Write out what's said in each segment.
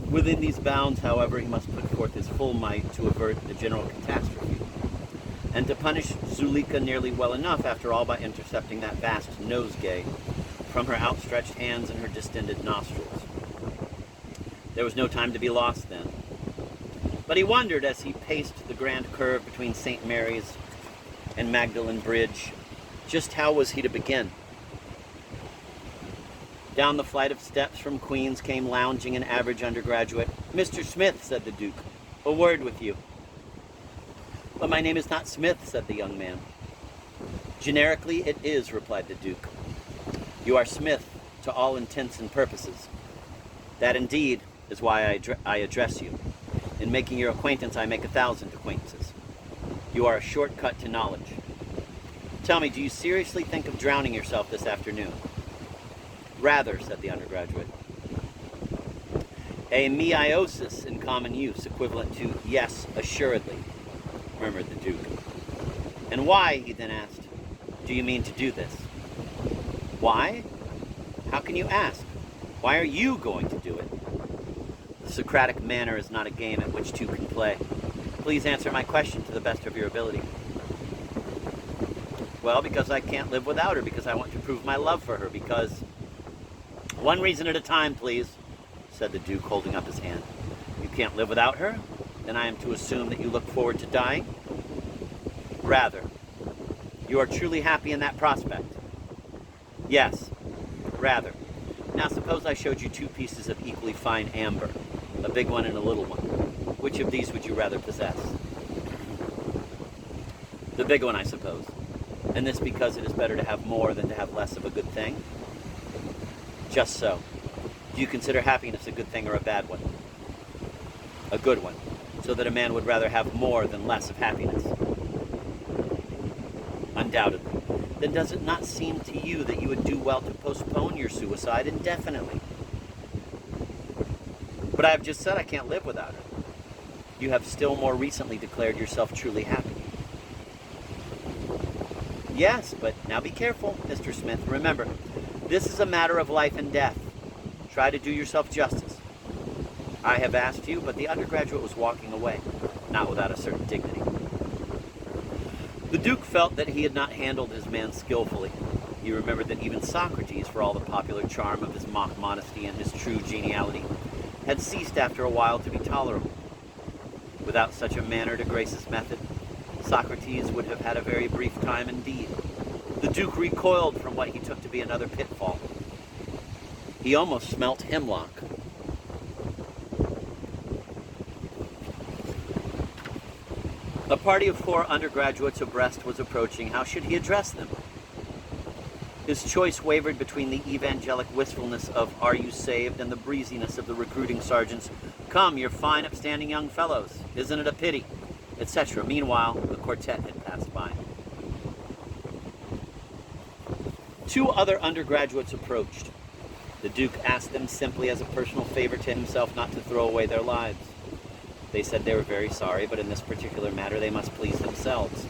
Within these bounds, however, he must put forth his full might to avert the general catastrophe, and to punish Zuleika nearly well enough, after all, by intercepting that vast nosegay from her outstretched hands and her distended nostrils. There was no time to be lost then. But he wondered, as he paced the grand curve between St. Mary's and Magdalen Bridge, just how was he to begin? Down the flight of steps from Queens came lounging an average undergraduate. "Mr. Smith," said the Duke, "a word with you." "But my name is not Smith," said the young man. "Generically it is," replied the Duke. "You are Smith to all intents and purposes. That indeed is why I address you. In making your acquaintance, I make 1,000 acquaintances. You are a shortcut to knowledge. Tell me, do you seriously think of drowning yourself this afternoon?" "Rather," said the undergraduate. "A meiosis in common use, equivalent to yes, assuredly," murmured the Duke. "And why," he then asked, "do you mean to do this?" "Why? How can you ask? Why are you going to do it?" The Socratic manner is not a game at which two can play. Please answer my question to the best of your ability. "Well, because I can't live without her, because I want to prove my love for her, because—" "One reason at a time, please," said the Duke, holding up his hand. "You can't live without her? Then I am to assume that you look forward to dying?" "Rather." "You are truly happy in that prospect?" "Yes, rather. Now suppose I showed you two pieces of equally fine amber, a big one and a little one. Which of these would you rather possess?" "The big one, I suppose. And this because it is better to have more than to have less of a good thing?" "Just so. Do you consider happiness a good thing or a bad one?" "A good one, so that a man would rather have more than less of happiness." "Undoubtedly. Then does it not seem to you that you would do well to postpone your suicide indefinitely?" "But I have just said I can't live without her." "You have still more recently declared yourself truly happy." "Yes, but now be careful, Mr. Smith. Remember, this is a matter of life and death. Try to do yourself justice." "I have asked you," but the undergraduate was walking away, not without a certain dignity. The Duke felt that he had not handled his man skillfully. He remembered that even Socrates, for all the popular charm of his mock modesty and his true geniality, had ceased after a while to be tolerable. Without such a manner to grace his method, Socrates would have had a very brief time indeed. The Duke recoiled from what he took to be another pitfall. He almost smelt hemlock. A party of 4 undergraduates abreast was approaching. How should he address them? His choice wavered between the evangelic wistfulness of "Are you saved?" and the breeziness of the recruiting sergeant's "Come, you're fine, upstanding young fellows. Isn't it a pity?" etc. Meanwhile, the quartet had passed by. 2 other undergraduates approached. The Duke asked them simply as a personal favor to himself not to throw away their lives. They said they were very sorry, but in this particular matter they must please themselves.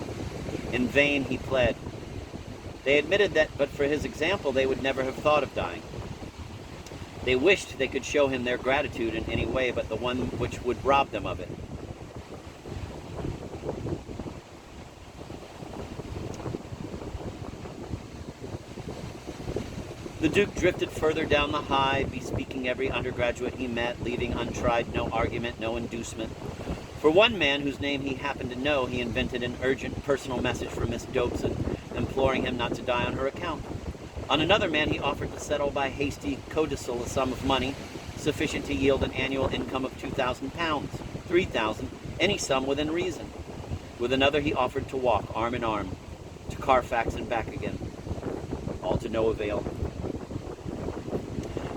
In vain he pled. They admitted that, but for his example, they would never have thought of dying. They wished they could show him their gratitude in any way but the one which would rob them of it. The Duke drifted further down the High, bespeaking every undergraduate he met, leaving untried no argument, no inducement. For one man, whose name he happened to know, he invented an urgent personal message for Miss Dobson, imploring him not to die on her account. On another man he offered to settle by hasty codicil a sum of money sufficient to yield an annual income of £2,000, 3,000, any sum within reason. With another he offered to walk arm in arm to Carfax and back again, all to no avail.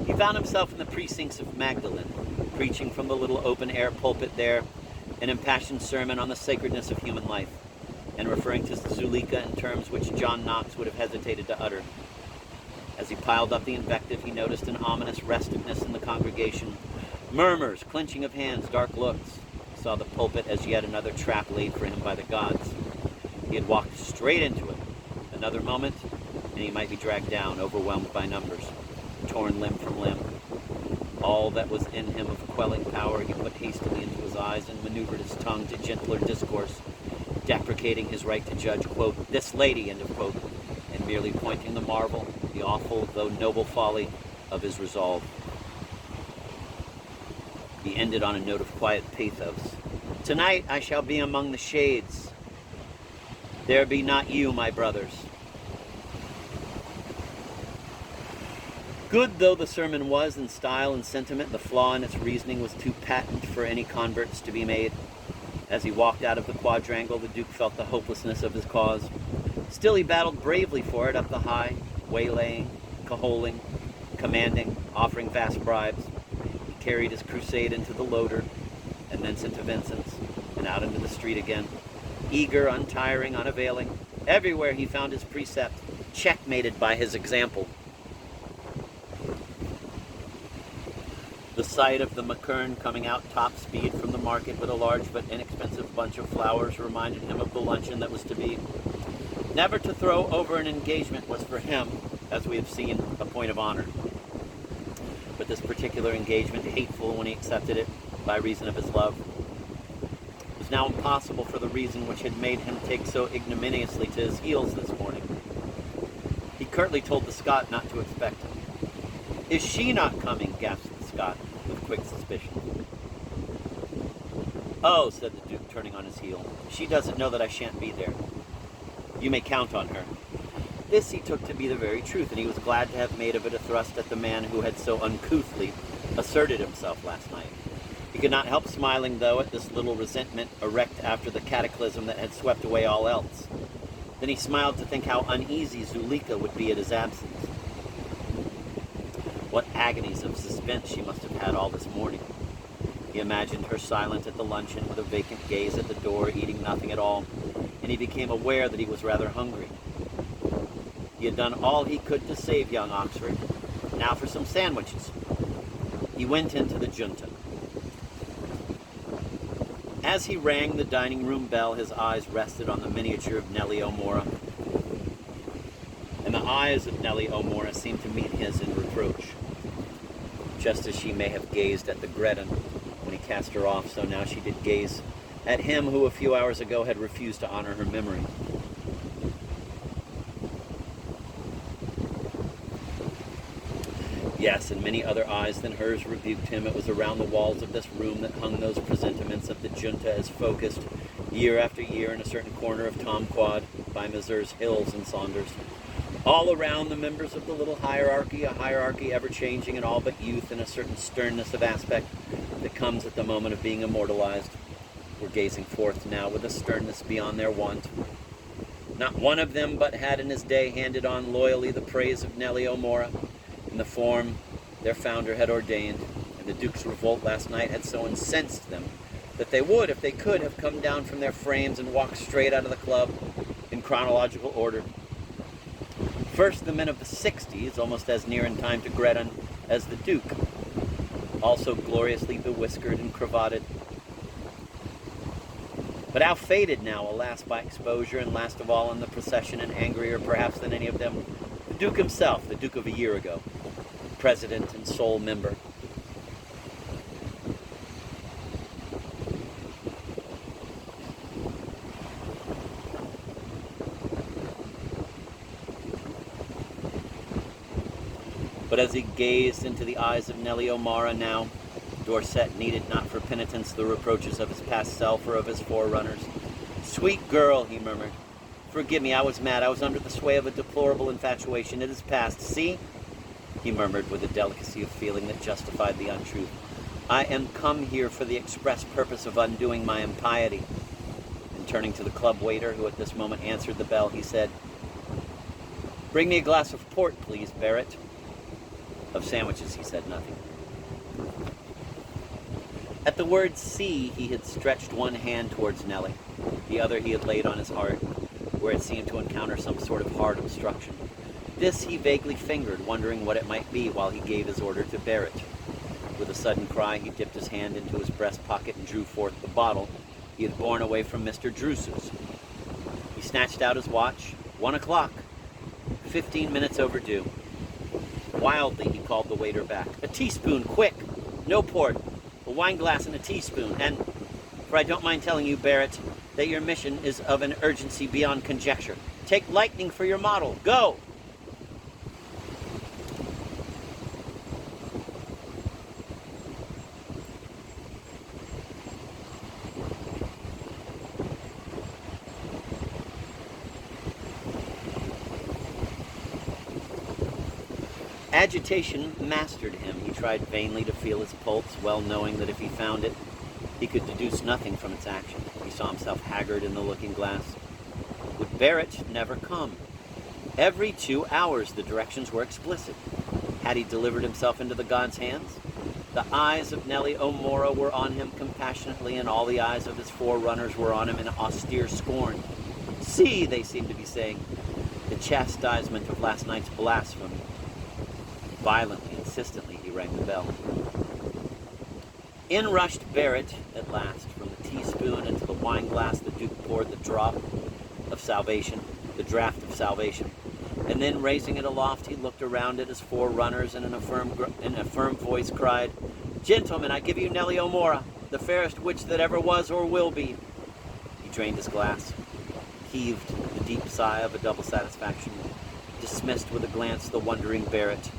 He found himself in the precincts of Magdalen, preaching from the little open-air pulpit there an impassioned sermon on the sacredness of human life, and referring to Zuleika in terms which John Knox would have hesitated to utter. As he piled up the invective, he noticed an ominous restiveness in the congregation, murmurs, clenching of hands, dark looks. He saw the pulpit as yet another trap laid for him by the gods. He had walked straight into it. Another moment, and he might be dragged down, overwhelmed by numbers, torn limb from limb. All that was in him of quelling power he put hastily into his eyes and maneuvered his tongue to gentler discourse, deprecating his right to judge, quote, this lady, end of quote, and merely pointing the marvel, the awful though noble folly of his resolve. He ended on a note of quiet pathos. Tonight I shall be among the shades. There be not you, my brothers. Good though the sermon was in style and sentiment, the flaw in its reasoning was too patent for any converts to be made. As he walked out of the quadrangle, the Duke felt the hopelessness of his cause. Still he battled bravely for it up the high, waylaying, cajoling, commanding, offering vast bribes. He carried his crusade into the Loder, and thence into Vincent's, and out into the street again. Eager, untiring, unavailing, everywhere he found his precept, checkmated by his example. The sight of the McKern coming out top speed from the market with a large but inexpensive bunch of flowers reminded him of the luncheon that was to be. Never to throw over an engagement was for him, as we have seen, a point of honor. But this particular engagement, hateful when he accepted it by reason of his love, was now impossible for the reason which had made him take so ignominiously to his heels this morning. He curtly told the Scot not to expect him. Is she not coming? Gasped the Scot, with quick suspicion. Oh, said the Duke, turning on his heel. She doesn't know that I shan't be there. You may count on her. This he took to be the very truth, and he was glad to have made of it a thrust at the man who had so uncouthly asserted himself last night. He could not help smiling, though, at this little resentment erect after the cataclysm that had swept away all else. Then he smiled to think how uneasy Zuleika would be at his absence. What agonies of suspense she must have had all this morning. He imagined her silent at the luncheon with a vacant gaze at the door, eating nothing at all, and he became aware that he was rather hungry. He had done all he could to save young Oxford. Now for some sandwiches. He went into the junta. As he rang the dining room bell, his eyes rested on the miniature of Nellie O'Mora, and the eyes of Nellie O'Mora seemed to meet his in reproach. Just as she may have gazed at the Gretton when he cast her off, so now she did gaze at him who a few hours ago had refused to honor her memory. Yes, and many other eyes than hers rebuked him. It was around the walls of this room that hung those presentiments of the junta as focused, year after year, in a certain corner of Tom Quad, by Messrs. Hills and Saunders. All around the members of the little hierarchy, a hierarchy ever-changing in all but youth and a certain sternness of aspect that comes at the moment of being immortalized, were gazing forth now with a sternness beyond their wont. Not one of them but had in his day handed on loyally the praise of Nellie O'Mora in the form their founder had ordained, and the Duke's revolt last night had so incensed them that they would, if they could, have come down from their frames and walked straight out of the club in chronological order. First, the men of the 60s, almost as near in time to Gretton as the Duke, also gloriously bewhiskered and cravatted. But how faded now, alas, by exposure, and last of all in the procession, and angrier perhaps than any of them, the Duke himself, the Duke of a year ago, president and sole member. But as he gazed into the eyes of Nellie O'Mara now, Dorset needed not for penitence the reproaches of his past self or of his forerunners. Sweet girl, he murmured, forgive me, I was mad. I was under the sway of a deplorable infatuation. It is past. See, he murmured with a delicacy of feeling that justified the untruth. I am come here for the express purpose of undoing my impiety. And turning to the club waiter, who at this moment answered the bell, he said, bring me a glass of port, please, Barrett. Of sandwiches he said nothing. At the word see, he had stretched one hand towards Nellie. The other he had laid on his heart, where it seemed to encounter some sort of hard obstruction. This he vaguely fingered, wondering what it might be, while he gave his order to Barrett. With a sudden cry, he dipped his hand into his breast pocket and drew forth the bottle he had borne away from Mr. Druce's. He snatched out his watch. 1 o'clock. 15 minutes overdue. Wildly, he called the waiter back. "A teaspoon, quick! No port. A wine glass and a teaspoon. And, for I don't mind telling you, Barrett, that your mission is of an urgency beyond conjecture. Take lightning for your model. Go!" Agitation mastered him. He tried vainly to feel his pulse, well knowing that if he found it, he could deduce nothing from its action. He saw himself haggard in the looking-glass. Would Barrett never come? Every 2 hours the directions were explicit. Had he delivered himself into the god's hands? The eyes of Nellie O'Mora were on him compassionately, and all the eyes of his forerunners were on him in austere scorn. "See," they seemed to be saying, "the chastisement of last night's blasphemy." Violently, insistently, he rang the bell. In rushed Barrett at last. From the teaspoon into the wine glass, the Duke poured the draught of salvation, and then, raising it aloft, he looked around at his forerunners and in a firm voice cried, "Gentlemen, I give you Nellie O'Mora, the fairest witch that ever was or will be." He drained his glass, heaved the deep sigh of a double satisfaction, dismissed with a glance the wondering Barrett,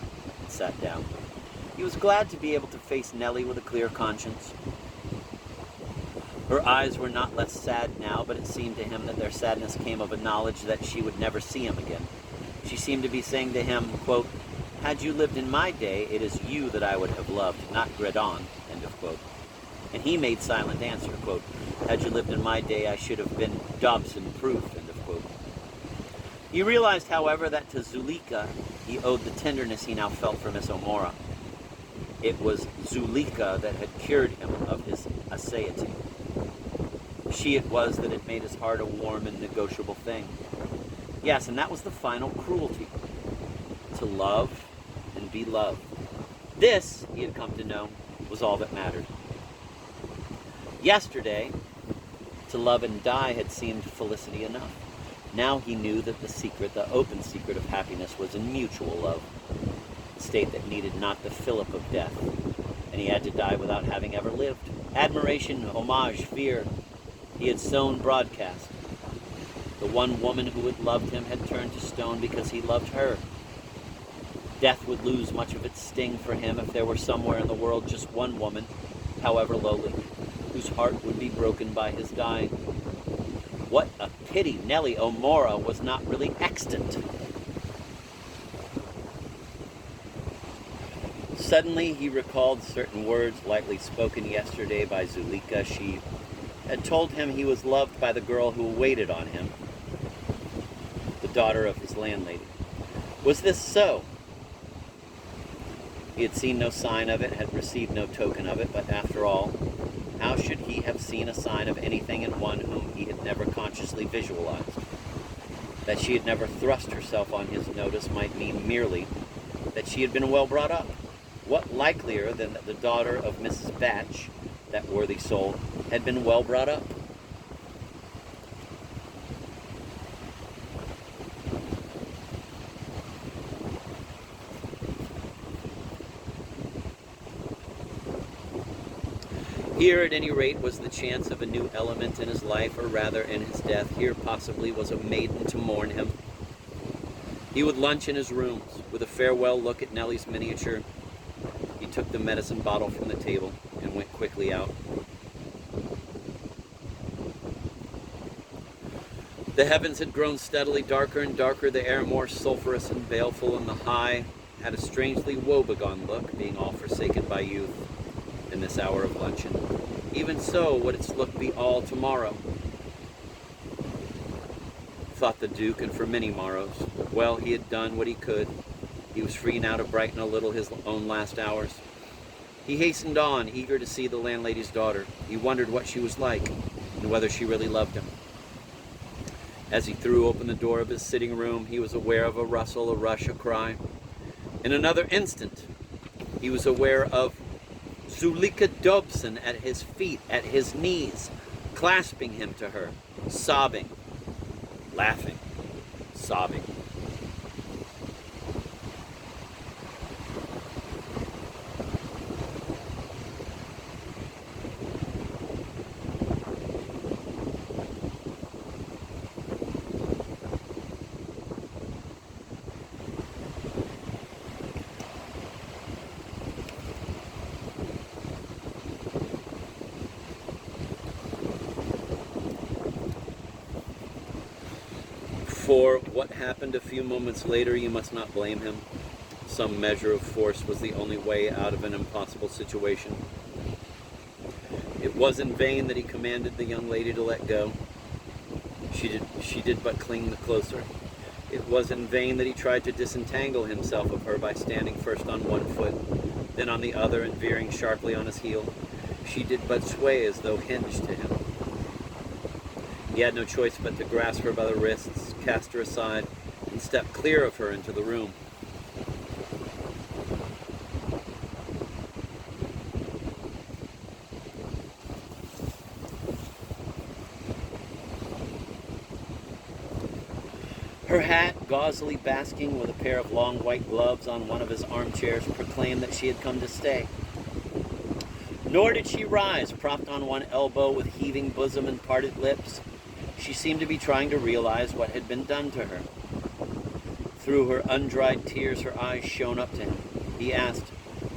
sat down. He was glad to be able to face Nellie with a clear conscience. Her eyes were not less sad now, but it seemed to him that their sadness came of a knowledge that she would never see him again. She seemed to be saying to him, quote, "Had you lived in my day, it is you that I would have loved, not Gredon," end of quote. And he made silent answer, quote, "Had you lived in my day, I should have been Dobson proof," end of quote. He realized, however, that to Zuleika he owed the tenderness he now felt for Miss O'Mora. It was Zuleika that had cured him of his aseity. She it was that had made his heart a warm and negotiable thing. Yes, and that was the final cruelty. To love and be loved. This, he had come to know, was all that mattered. Yesterday, to love and die had seemed felicity enough. Now he knew that the secret, the open secret of happiness was in mutual love, a state that needed not the fillip of death, and he had to die without having ever lived. Admiration, homage, fear, he had sown broadcast. The one woman who had loved him had turned to stone because he loved her. Death would lose much of its sting for him if there were somewhere in the world just one woman, however lowly, whose heart would be broken by his dying. What a pity Nellie O'Mora was not really extant. Suddenly he recalled certain words lightly spoken yesterday by Zuleika. She had told him he was loved by the girl who waited on him, the daughter of his landlady. Was this so? He had seen no sign of it, had received no token of it, but after all, how should he have seen a sign of anything in one whom he had never consciously visualized? That she had never thrust herself on his notice might mean merely that she had been well brought up. What likelier than that the daughter of Mrs. Batch, that worthy soul, had been well brought up? Here, at any rate, was the chance of a new element in his life, or rather in his death. Here, possibly, was a maiden to mourn him. He would lunch in his rooms. With a farewell look at Nellie's miniature, he took the medicine bottle from the table and went quickly out. The heavens had grown steadily darker and darker, the air more sulphurous and baleful, and the high had a strangely woebegone look, being all forsaken by youth in this hour of luncheon. Even so would its look be all tomorrow, thought the Duke, and for many morrows. Well, he had done what he could. He was free now to brighten a little his own last hours. He hastened on, eager to see the landlady's daughter. He wondered what she was like, and whether she really loved him. As he threw open the door of his sitting room, he was aware of a rustle, a rush, a cry. In another instant, he was aware of Zuleika Dobson at his feet, at his knees, clasping him to her, sobbing, laughing, sobbing. For what happened a few moments later, you must not blame him. Some measure of force was the only way out of an impossible situation. It was in vain that he commanded the young lady to let go. She did but cling the closer. It was in vain that he tried to disentangle himself of her by standing first on one foot, then on the other, and veering sharply on his heel. She did but sway as though hinged to him. He had no choice but to grasp her by the wrists, cast her aside, and step clear of her into the room. Her hat, gauzily basking with a pair of long white gloves on one of his armchairs, proclaimed that she had come to stay. Nor did she rise, propped on one elbow with heaving bosom and parted lips. She seemed to be trying to realize what had been done to her. Through her undried tears, her eyes shone up to him. He asked,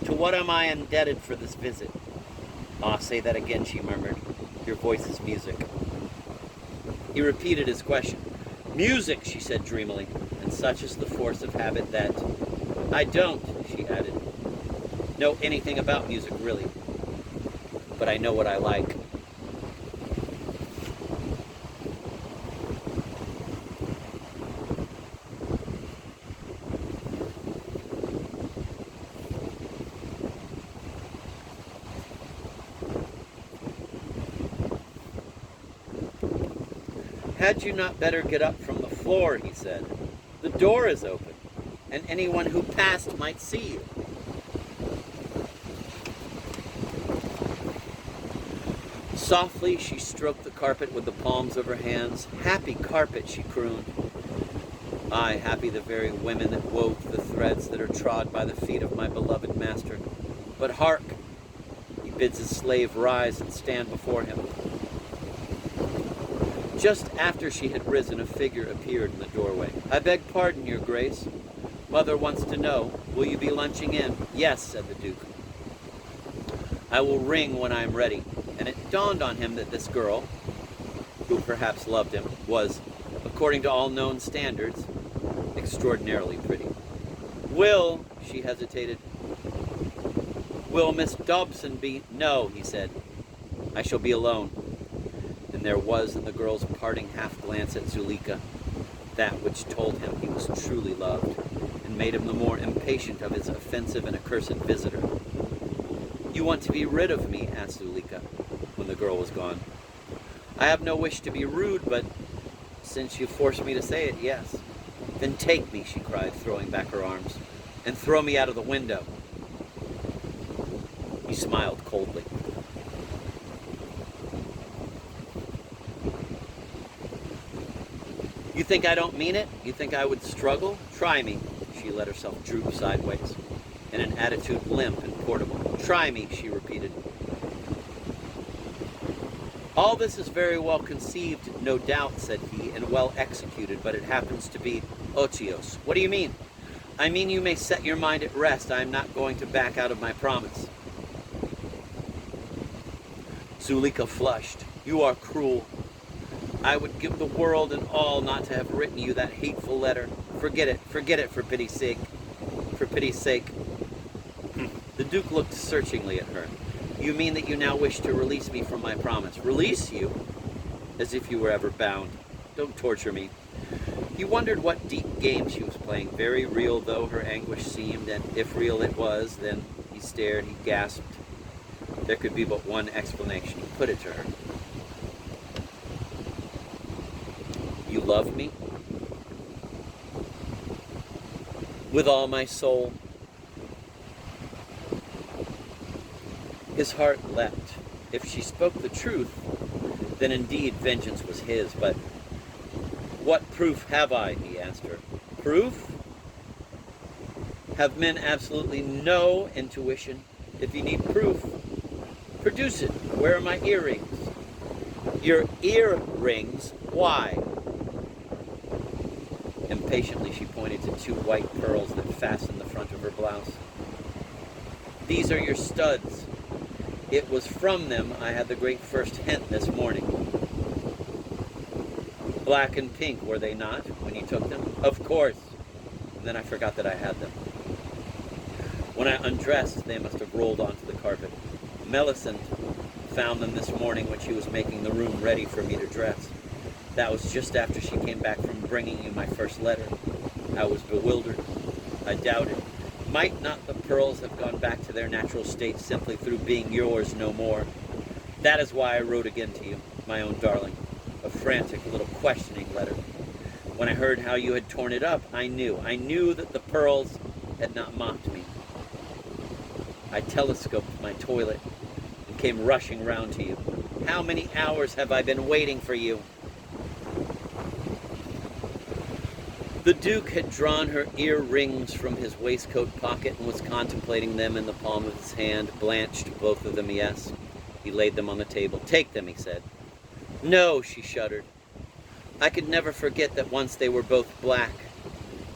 "To what am I indebted for this visit?" "Ah, say that again," she murmured. "Your voice is music." He repeated his question. "Music," she said dreamily, and such is the force of habit that... "I don't," she added, "know anything about music, really. But I know what I like." "Had you not better get up from the floor?" he said. "The door is open, and anyone who passed might see you." Softly, she stroked the carpet with the palms of her hands. "Happy carpet," she crooned. "Aye, happy the very women that wove the threads that are trod by the feet of my beloved master. But hark! He bids his slave rise and stand before him." Just after she had risen, a figure appeared in the doorway. "I beg pardon, Your Grace. Mother wants to know, will you be lunching in?" "Yes," said the Duke. "I will ring when I am ready." And it dawned on him that this girl, who perhaps loved him, was, according to all known standards, extraordinarily pretty. "Will," she hesitated, "will Miss Dobson be—" "No," he said. "I shall be alone." And there was in the girl's parting half-glance at Zuleika that which told him he was truly loved, and made him the more impatient of his offensive and accursed visitor. "You want to be rid of me?" asked Zuleika, when the girl was gone. "I have no wish to be rude, but since you force me to say it, yes." "Then take me," she cried, throwing back her arms, "and throw me out of the window." He smiled coldly. "You think I don't mean it? You think I would struggle? Try me." She let herself droop sideways, in an attitude limp and portable. "Try me," she repeated. "All this is very well conceived, no doubt," said he, "and well executed, but it happens to be otiose." "What do you mean?" "I mean you may set your mind at rest. I am not going to back out of my promise." Zuleika flushed. "You are cruel. I would give the world and all not to have written you that hateful letter. Forget it for pity's sake. For pity's sake." The Duke looked searchingly at her. "You mean that you now wish to release me from my promise?" "Release you? As if you were ever bound. Don't torture me." He wondered what deep game she was playing, very real though her anguish seemed, and if real it was, then he stared, he gasped. There could be but one explanation. He put it to her. "You love me?" "With all my soul." His heart leapt. If she spoke the truth, then indeed vengeance was his. But what proof have I? He asked her. Proof? Have men absolutely no intuition? If you need proof, produce it. Where are my earrings? Your earrings? Why? Impatiently she pointed to two white pearls that fastened the front of her blouse. These are your studs. It was from them I had the great first hint this morning. Black and pink, were they not, when you took them? Of course. And then I forgot that I had them. When I undressed, they must have rolled onto the carpet. Millicent found them this morning when she was making the room ready for me to dress. That was just after she came back from bringing you my first letter. I was bewildered. I doubted. Might not the pearls have gone back to their natural state simply through being yours no more? That is why I wrote again to you, my own darling, a frantic little questioning letter. When I heard how you had torn it up, I knew that the pearls had not mocked me. I telescoped my toilet and came rushing round to you. How many hours have I been waiting for you? The Duke had drawn her earrings from his waistcoat pocket and was contemplating them in the palm of his hand, blanched, both of them, yes. He laid them on the table. Take them, he said. No, she shuddered. I could never forget that once they were both black.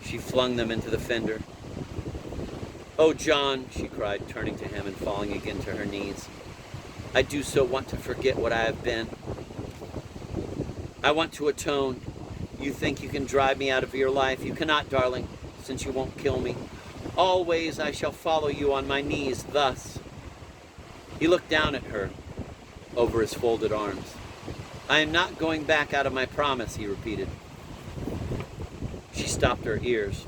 She flung them into the fender. Oh, John, she cried, turning to him and falling again to her knees. I do so want to forget what I have been. I want to atone. You think you can drive me out of your life. You cannot, darling, since you won't kill me. Always I shall follow you on my knees, thus. He looked down at her over his folded arms. I am not going back out of my promise, he repeated. She stopped her ears.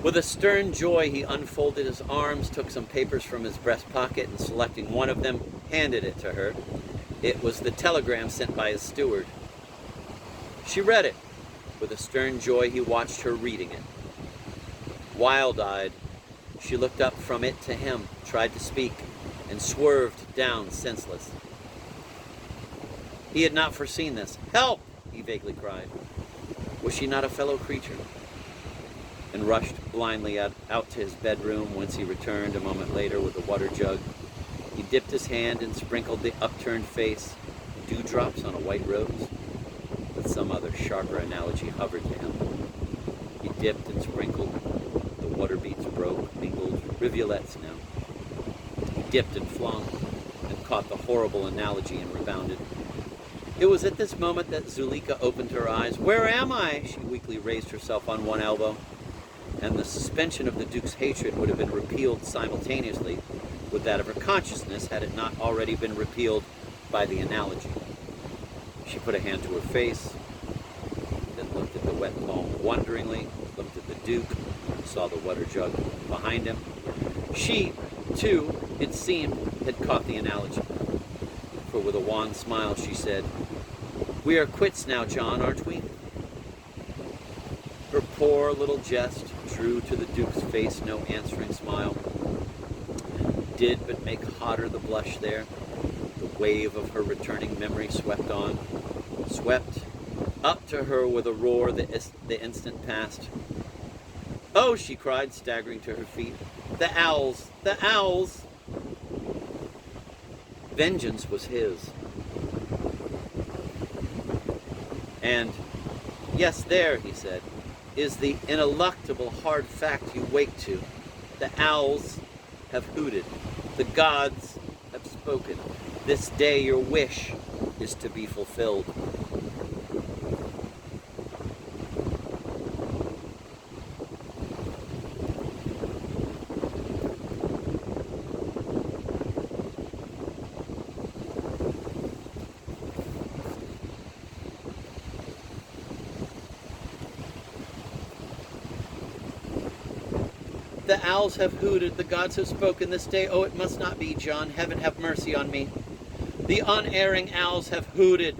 With a stern joy, he unfolded his arms, took some papers from his breast pocket, and selecting one of them, handed it to her. It was the telegram sent by his steward. She read it. With a stern joy, he watched her reading it. Wild-eyed, she looked up from it to him, tried to speak, and swerved down senseless. He had not foreseen this. Help! He vaguely cried. Was she not a fellow creature? And rushed blindly out to his bedroom, whence he returned a moment later with a water jug. He dipped his hand and sprinkled the upturned face, dewdrops on a white rose. But some other sharper analogy hovered to him. He dipped and sprinkled. The water beads broke, mingled, rivulets now. He dipped and flung, and caught the horrible analogy and rebounded. It was at this moment that Zuleika opened her eyes. Where am I? She weakly raised herself on one elbow, and the suspension of the Duke's hatred would have been repealed simultaneously with that of her consciousness had it not already been repealed by the analogy. She put a hand to her face, then looked at the wet palm wonderingly, looked at the Duke, saw the water jug behind him. She, too, it seemed, had caught the analogy. For with a wan smile she said, We are quits now, John, aren't we? Her poor little jest drew to the Duke's face no answering smile, did but make hotter the blush there. The wave of her returning memory swept on, swept up to her with a roar the instant past. Oh, she cried, staggering to her feet. The owls! The owls! Vengeance was his. And, yes, there, he said, is the ineluctable hard fact you wake to. The owls have hooted. The gods have spoken. This day your wish is to be fulfilled. The owls have hooted, the gods have spoken this day. Oh, it must not be, John. Heaven have mercy on me. The unerring owls have hooted.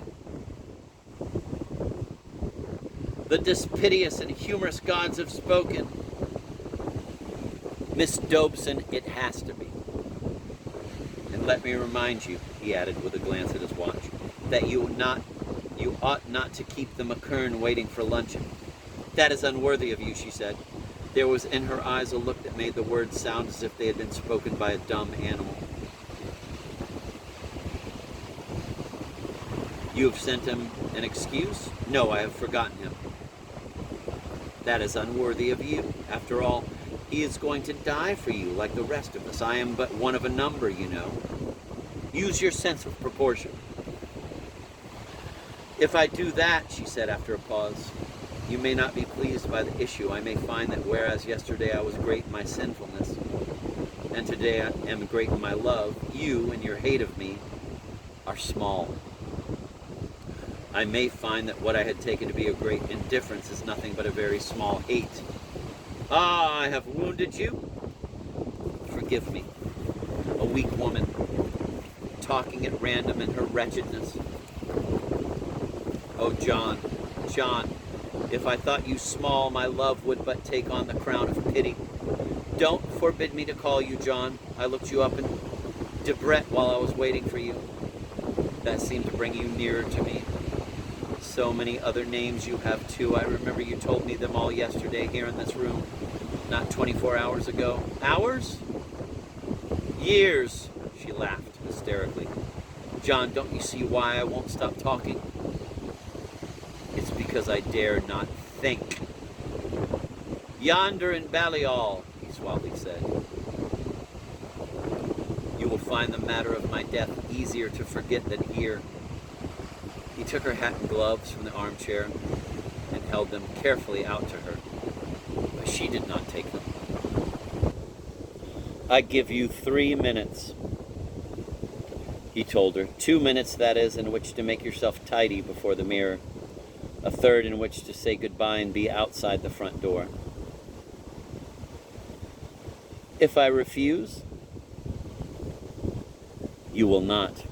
The dispiteous and humorous gods have spoken. Miss Dobson, it has to be. And let me remind you, he added with a glance at his watch, that you ought not to keep the McKern waiting for luncheon. That is unworthy of you, she said. There was in her eyes a look that made the words sound as if they had been spoken by a dumb animal. You have sent him an excuse? No, I have forgotten him. That is unworthy of you. After all, he is going to die for you like the rest of us. I am but one of a number, you know. Use your sense of proportion. If I do that, she said after a pause, you may not be pleased by the issue. I may find that whereas yesterday I was great in my sinfulness, and today I am great in my love, you and your hate of me are small. I may find that what I had taken to be a great indifference is nothing but a very small hate. Ah, I have wounded you? Forgive me, a weak woman, talking at random in her wretchedness. Oh, John, John, if I thought you small, my love would but take on the crown of pity. Don't forbid me to call you John. I looked you up in Debrett while I was waiting for you. That seemed to bring you nearer to me. So many other names you have too. I remember you told me them all yesterday here in this room, not 24 hours ago. Hours? Years, she laughed hysterically. John, don't you see why I won't stop talking? It's because I dare not think. Yonder in Balliol, he suavely said, you will find the matter of my death easier to forget than here. He took her hat and gloves from the armchair and held them carefully out to her, but she did not take them. I give you 3 minutes, he told her. 2 minutes, that is, in which to make yourself tidy before the mirror. A third in which to say goodbye and be outside the front door. If I refuse, you will not.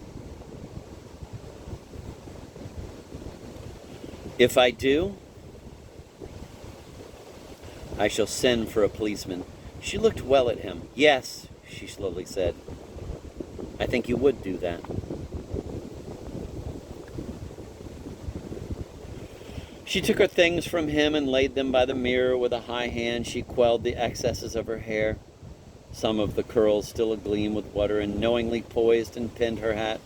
If I do, I shall send for a policeman. She looked well at him. Yes, she slowly said. I think you would do that. She took her things from him and laid them by the mirror. With a high hand she quelled the excesses of her hair, some of the curls still agleam with water, and knowingly poised and pinned her hat.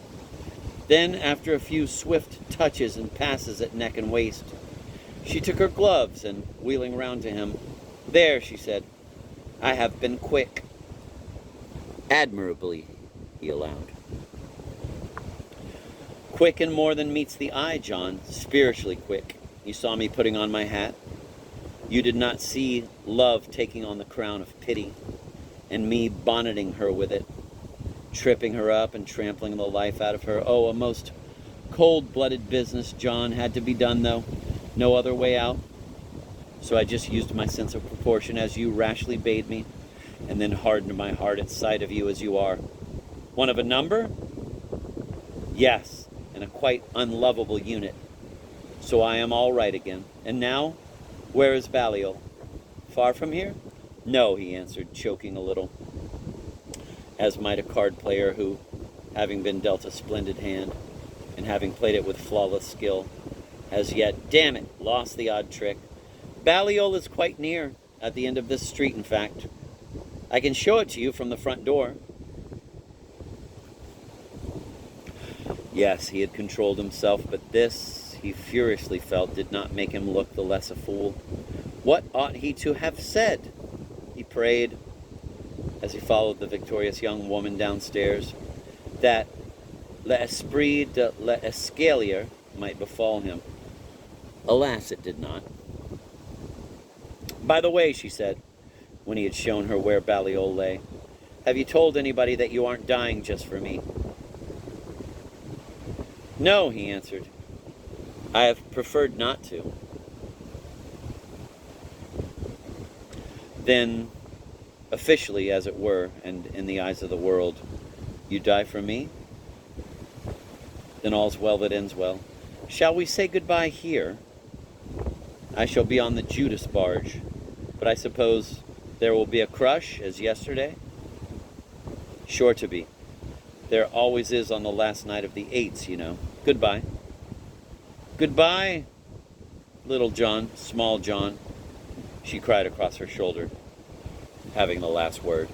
Then, after a few swift touches and passes at neck and waist, she took her gloves and, wheeling round to him, there, she said, I have been quick. Admirably, he allowed. Quick and more than meets the eye, John, spiritually quick. You saw me putting on my hat. You did not see love taking on the crown of pity, and me bonneting her with it, tripping her up and trampling the life out of her. Oh, a most cold-blooded business, John, had to be done, though. No other way out. So I just used my sense of proportion as you rashly bade me, and then hardened my heart at sight of you as you are. One of a number? Yes, and a quite unlovable unit. So I am all right again. And now, where is Balliol? Far from here? No, he answered, choking a little, as might a card player who, having been dealt a splendid hand, and having played it with flawless skill, has yet, damn it, lost the odd trick. Balliol is quite near, at the end of this street, in fact. I can show it to you from the front door. Yes, he had controlled himself, but this, he furiously felt, did not make him look the less a fool. What ought he to have said? He prayed, as he followed the victorious young woman downstairs, that l'esprit de l'escalier might befall him. Alas, it did not. By the way, she said, when he had shown her where Balliol lay, have you told anybody that you aren't dying just for me? No, he answered. I have preferred not to. Then, officially, as it were, and in the eyes of the world, you die for me? Then all's well that ends well. Shall we say goodbye here? I shall be on the Judas barge, but I suppose there will be a crush, as yesterday? Sure to be. There always is on the last night of the eights, you know. Goodbye. Goodbye, little John, small John, she cried across her shoulder, having the last word.